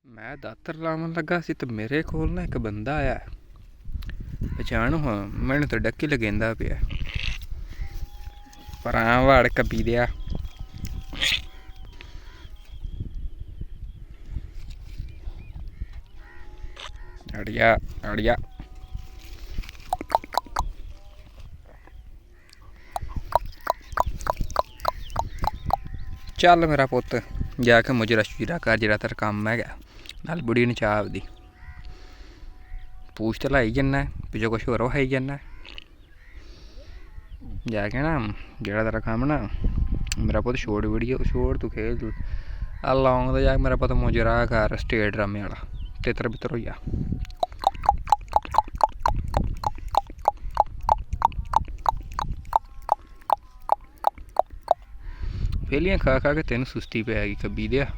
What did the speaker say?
मैं दातर लावन लगा सी ते मेरे कोल ना एक बंदा आया पछाणो हां मैनू तो डक्की लगेंदा पिया परां वाड़ कपी दिया अड़िया अड़िया चल मेरा पुत्त जाके मुजरा शुजरा कर जेड़ा तेरा कम्म है नाल बुढ़ी ने चाह दी पूछ तो लाई जन्ना पिछो कुछ होर खाई जन्ना जाके ना जेड़ा तेरा कम्म ना मेरा पुत्त छोड़ वीडियो छोड़ तू खेल तू अल्लाह तो जाके मेरा पुत्त मुजरा कर स्टेट ड्रामे वाला तितर बितर होई जा फेलियां खा खा के तेन सुस्ती पै गई कब्बी दिया